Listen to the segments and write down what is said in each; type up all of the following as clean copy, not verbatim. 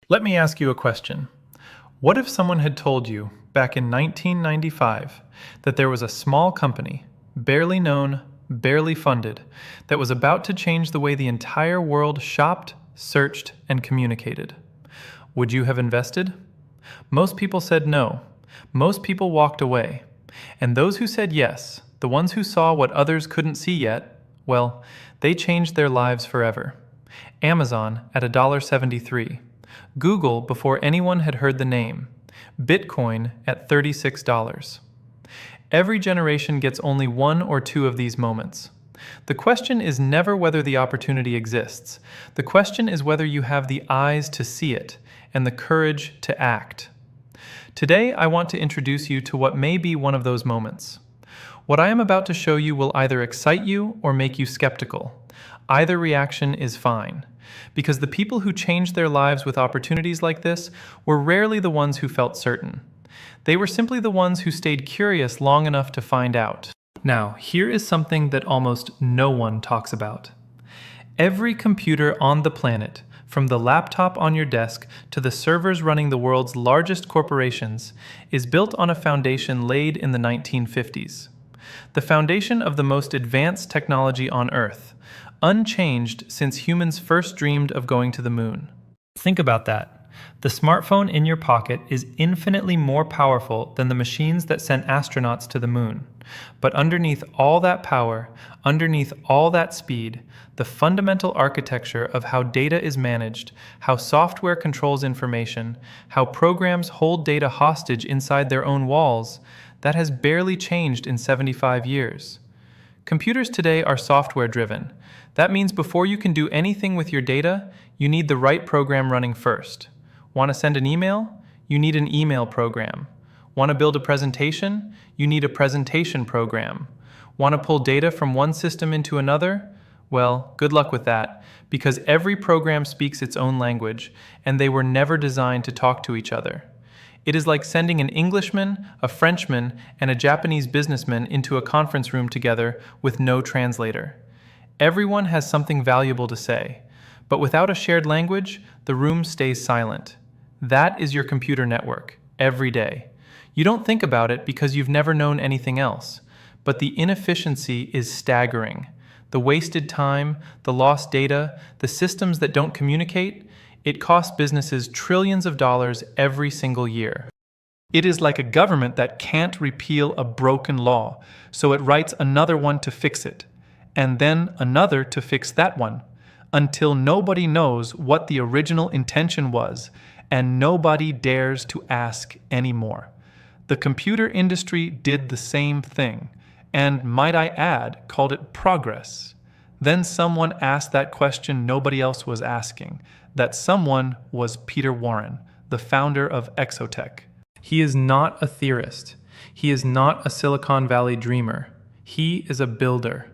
Let me ask you a question. What if someone had told you, back in 1995, that there was a small company, barely known, barely funded, that was about to change the way the entire world shopped, searched, and communicated? Would you have invested? Most people said no. Most people walked away. And those who said yes, the ones who saw what others couldn't see yet, well, they changed their lives forever. Amazon at $1.73. Google before anyone had heard the name. Bitcoin at $36. Every generation gets only one or two of these moments. The question is never whether the opportunity exists. The question is whether you have the eyes to see it and the courage to act. Today, I want to introduce you to what may be one of those moments. What I am about to show you will either excite you or make you skeptical. Either reaction is fine, because the people who changed their lives with opportunities like this were rarely the ones who felt certain. They were simply the ones who stayed curious long enough to find out. Now, here is something that almost no one talks about. Every computer on the planet, from the laptop on your desk to the servers running the world's largest corporations, is built on a foundation laid in the 1950s. The foundation of the most advanced technology on Earth, unchanged since humans first dreamed of going to the moon. Think about that. The smartphone in your pocket is infinitely more powerful than the machines that sent astronauts to the moon. But underneath all that power, underneath all that speed, the fundamental architecture of how data is managed, how software controls information, how programs hold data hostage inside their own walls, that has barely changed in 75 years. Computers today are software-driven. That means before you can do anything with your data, you need the right program running first. Want to send an email? You need an email program. Want to build a presentation? You need a presentation program. Want to pull data from one system into another? Well, good luck with that, because every program speaks its own language, and they were never designed to talk to each other. It is like sending an Englishman, a Frenchman, and a Japanese businessman into a conference room together with no translator. Everyone has something valuable to say, but without a shared language, the room stays silent. That is your computer network, every day. You don't think about it because you've never known anything else, but the inefficiency is staggering. The wasted time, the lost data, the systems that don't communicate, it costs businesses trillions of dollars every single year. It is like a government that can't repeal a broken law, so it writes another one to fix it, and then another to fix that one, until nobody knows what the original intention was, and nobody dares to ask anymore. The computer industry did the same thing, and might I add, called it progress. Then someone asked that question nobody else was asking. That someone was Peter Warren, the founder of ExoTech. He is not a theorist. He is not a Silicon Valley dreamer. He is a builder.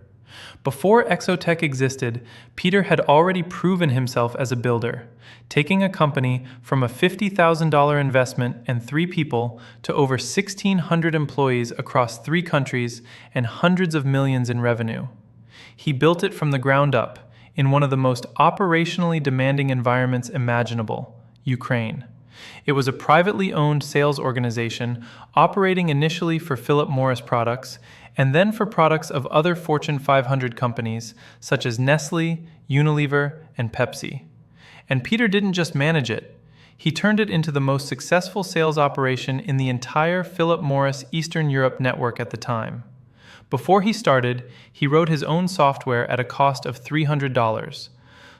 Before ExoTech existed, Peter had already proven himself as a builder, taking a company from a $50,000 investment and 3 people to over 1,600 employees across 3 countries and hundreds of millions in revenue. He built it from the ground up, in one of the most operationally demanding environments imaginable, Ukraine. It was a privately owned sales organization operating initially for Philip Morris products and then for products of other Fortune 500 companies such as Nestle, Unilever, and Pepsi. And Peter didn't just manage it. He turned it into the most successful sales operation in the entire Philip Morris Eastern Europe network at the time. Before he started, he wrote his own software at a cost of $300.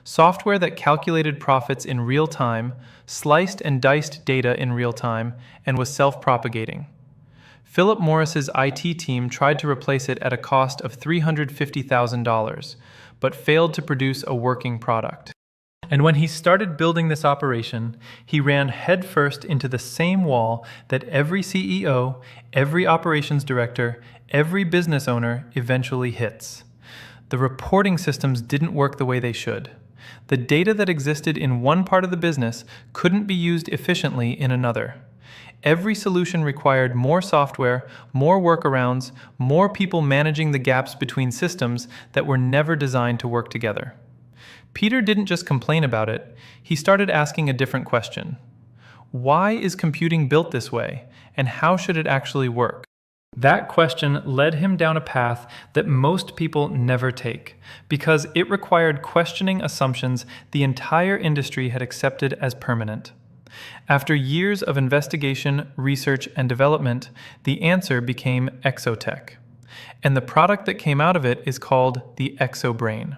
Software that calculated profits in real time, sliced and diced data in real time, and was self-propagating. Philip Morris's IT team tried to replace it at a cost of $350,000, but failed to produce a working product. And when he started building this operation, he ran headfirst into the same wall that every CEO, every operations director, every business owner eventually hits. The reporting systems didn't work the way they should. The data that existed in one part of the business couldn't be used efficiently in another. Every solution required more software, more workarounds, more people managing the gaps between systems that were never designed to work together. Peter didn't just complain about it, he started asking a different question. Why is computing built this way, and how should it actually work? That question led him down a path that most people never take, because it required questioning assumptions the entire industry had accepted as permanent. After years of investigation, research, and development, the answer became ExoTech. And the product that came out of it is called the ExoBrain.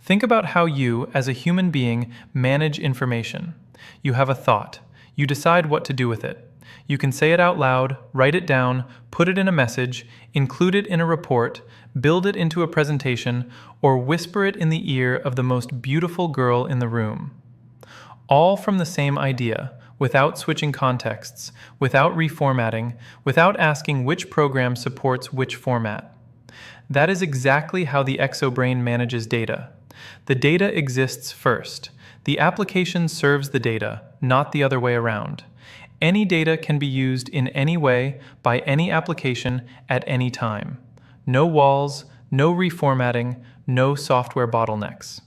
Think about how you, as a human being, manage information. You have a thought. You decide what to do with it. You can say it out loud, write it down, put it in a message, include it in a report, build it into a presentation, or whisper it in the ear of the most beautiful girl in the room. All from the same idea, without switching contexts, without reformatting, without asking which program supports which format. That is exactly how the ExoBrain manages data. The data exists first. The application serves the data, not the other way around. Any data can be used in any way by any application at any time. No walls, no reformatting, no software bottlenecks.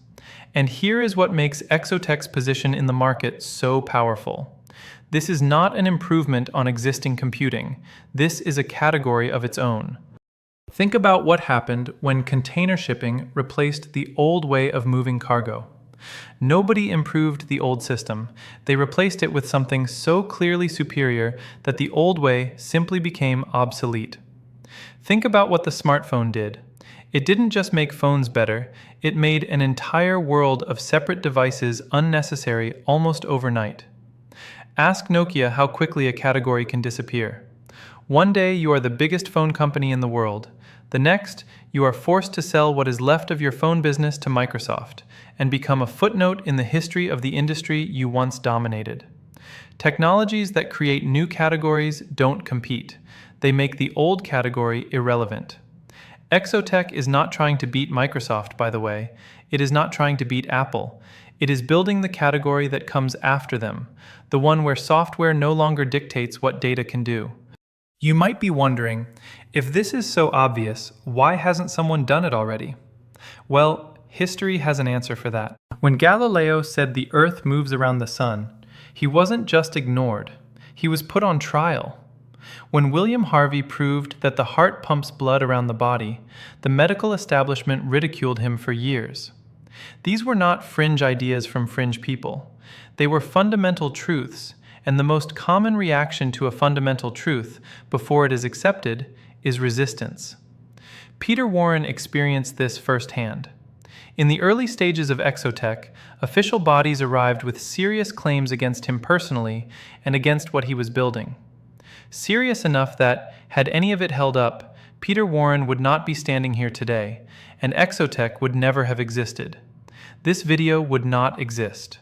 And here is what makes ExoTech's position in the market so powerful. This is not an improvement on existing computing. This is a category of its own. Think about what happened when container shipping replaced the old way of moving cargo. Nobody improved the old system. They replaced it with something so clearly superior that the old way simply became obsolete. Think about what the smartphone did. It didn't just make phones better, it made an entire world of separate devices unnecessary almost overnight. Ask Nokia how quickly a category can disappear. One day you are the biggest phone company in the world. The next, you are forced to sell what is left of your phone business to Microsoft and become a footnote in the history of the industry you once dominated. Technologies that create new categories don't compete. They make the old category irrelevant. ExoTech is not trying to beat Microsoft, by the way. It is not trying to beat Apple. It is building the category that comes after them, the one where software no longer dictates what data can do. You might be wondering, if this is so obvious, why hasn't someone done it already? Well, history has an answer for that. When Galileo said the Earth moves around the sun, he wasn't just ignored, he was put on trial. When William Harvey proved that the heart pumps blood around the body, the medical establishment ridiculed him for years. These were not fringe ideas from fringe people. They were fundamental truths, and the most common reaction to a fundamental truth before it is accepted is resistance. Peter Warren experienced this firsthand. In the early stages of ExoTech, official bodies arrived with serious claims against him personally and against what he was building. Serious enough that, had any of it held up, Peter Warren would not be standing here today, and ExoTech would never have existed. This video would not exist.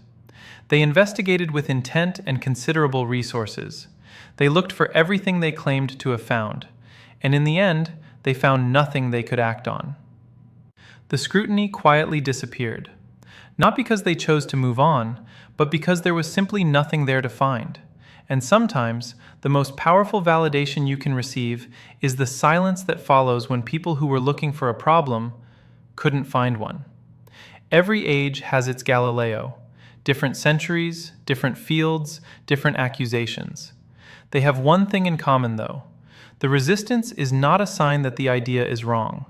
They investigated with intent and considerable resources. They looked for everything they claimed to have found, and in the end, they found nothing they could act on. The scrutiny quietly disappeared, not because they chose to move on, but because there was simply nothing there to find. And sometimes, the most powerful validation you can receive is the silence that follows when people who were looking for a problem couldn't find one. Every age has its Galileo. Different centuries, different fields, different accusations. They have one thing in common, though. The resistance is not a sign that the idea is wrong.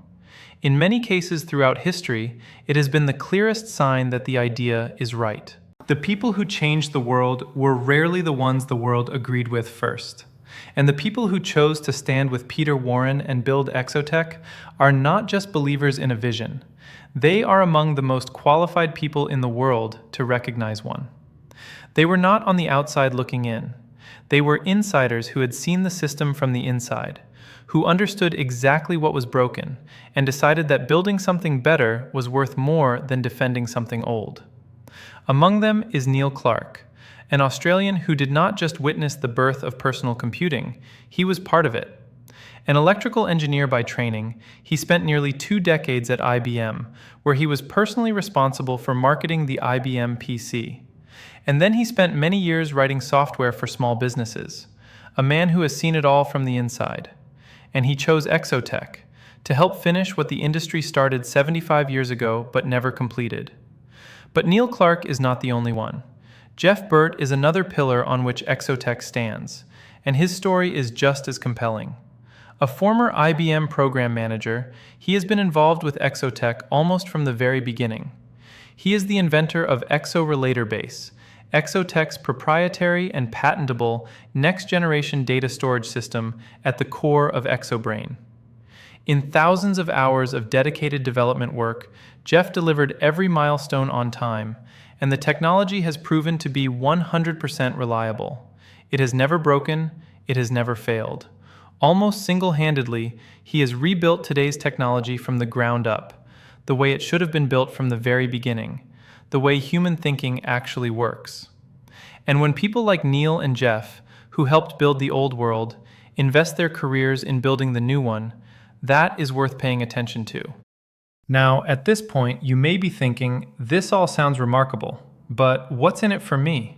In many cases throughout history, it has been the clearest sign that the idea is right. The people who changed the world were rarely the ones the world agreed with first. And the people who chose to stand with Peter Warren and build ExoTech are not just believers in a vision. They are among the most qualified people in the world to recognize one. They were not on the outside looking in. They were insiders who had seen the system from the inside, who understood exactly what was broken, and decided that building something better was worth more than defending something old. Among them is Neil Clark, an Australian who did not just witness the birth of personal computing, he was part of it. An electrical engineer by training, he spent nearly 2 decades at IBM, where he was personally responsible for marketing the IBM PC. And then he spent many years writing software for small businesses, a man who has seen it all from the inside. And he chose ExoTech to help finish what the industry started 75 years ago but never completed. But Neil Clark is not the only one. Jeff Burt is another pillar on which ExoTech stands, and his story is just as compelling. A former IBM program manager, he has been involved with ExoTech almost from the very beginning. He is the inventor of ExoRelatorBase, ExoTech's proprietary and patentable next-generation data storage system at the core of ExoBrain. In thousands of hours of dedicated development work, Jeff delivered every milestone on time, and the technology has proven to be 100% reliable. It has never broken, it has never failed. Almost single-handedly, he has rebuilt today's technology from the ground up, the way it should have been built from the very beginning, the way human thinking actually works. And when people like Neil and Jeff, who helped build the old world, invest their careers in building the new one, that is worth paying attention to. Now, at this point, you may be thinking, this all sounds remarkable, but what's in it for me?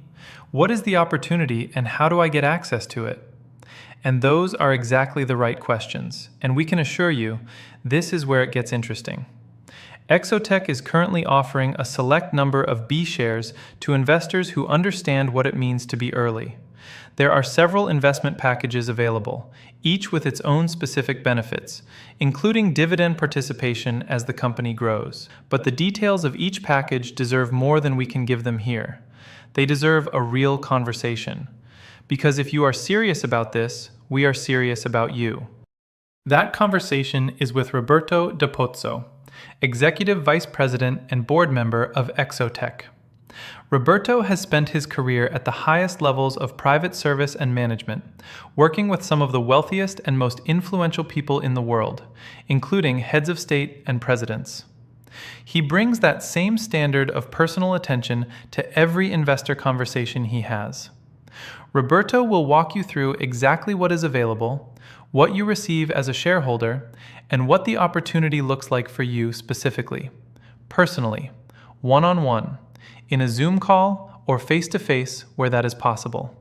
What is the opportunity and how do I get access to it? And those are exactly the right questions, and we can assure you, this is where it gets interesting. ExoTech is currently offering a select number of B shares to investors who understand what it means to be early. There are several investment packages available, each with its own specific benefits, including dividend participation as the company grows. But the details of each package deserve more than we can give them here. They deserve a real conversation. Because if you are serious about this, we are serious about you. That conversation is with Roberto Da Pozzo, Executive Vice President and Board Member of ExoTech. Roberto has spent his career at the highest levels of private service and management, working with some of the wealthiest and most influential people in the world, including heads of state and presidents. He brings that same standard of personal attention to every investor conversation he has. Roberto will walk you through exactly what is available, what you receive as a shareholder, and what the opportunity looks like for you specifically, personally, one-on-one, in a Zoom call or face-to-face where that is possible.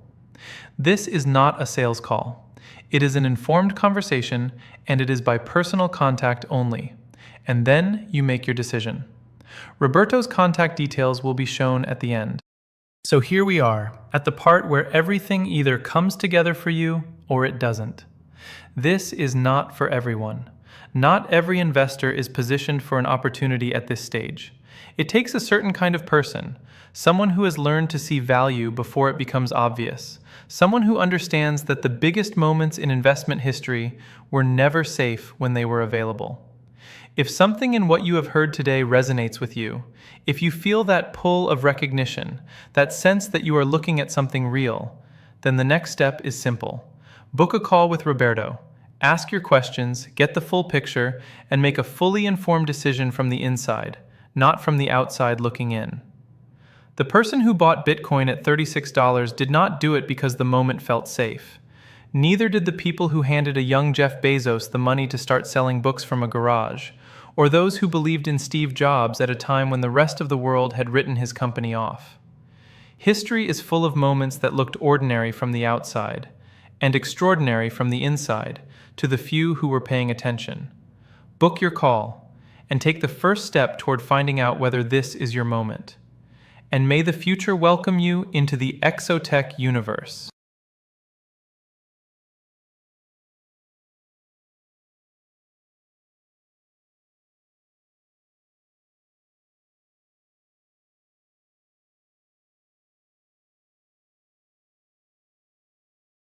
This is not a sales call. It is an informed conversation, and it is by personal contact only. And then you make your decision. Roberto's contact details will be shown at the end. So here we are, at the part where everything either comes together for you or it doesn't. This is not for everyone. Not every investor is positioned for an opportunity at this stage. It takes a certain kind of person, someone who has learned to see value before it becomes obvious, someone who understands that the biggest moments in investment history were never safe when they were available. If something in what you have heard today resonates with you, if you feel that pull of recognition, that sense that you are looking at something real, then the next step is simple. Book a call with Roberto. Ask your questions, get the full picture, and make a fully informed decision from the inside, not from the outside looking in. The person who bought Bitcoin at $36 did not do it because the moment felt safe. Neither did the people who handed a young Jeff Bezos the money to start selling books from a garage, or those who believed in Steve Jobs at a time when the rest of the world had written his company off. History is full of moments that looked ordinary from the outside, and extraordinary from the inside, to the few who were paying attention. Book your call, and take the first step toward finding out whether this is your moment. And may the future welcome you into the ExoTech universe.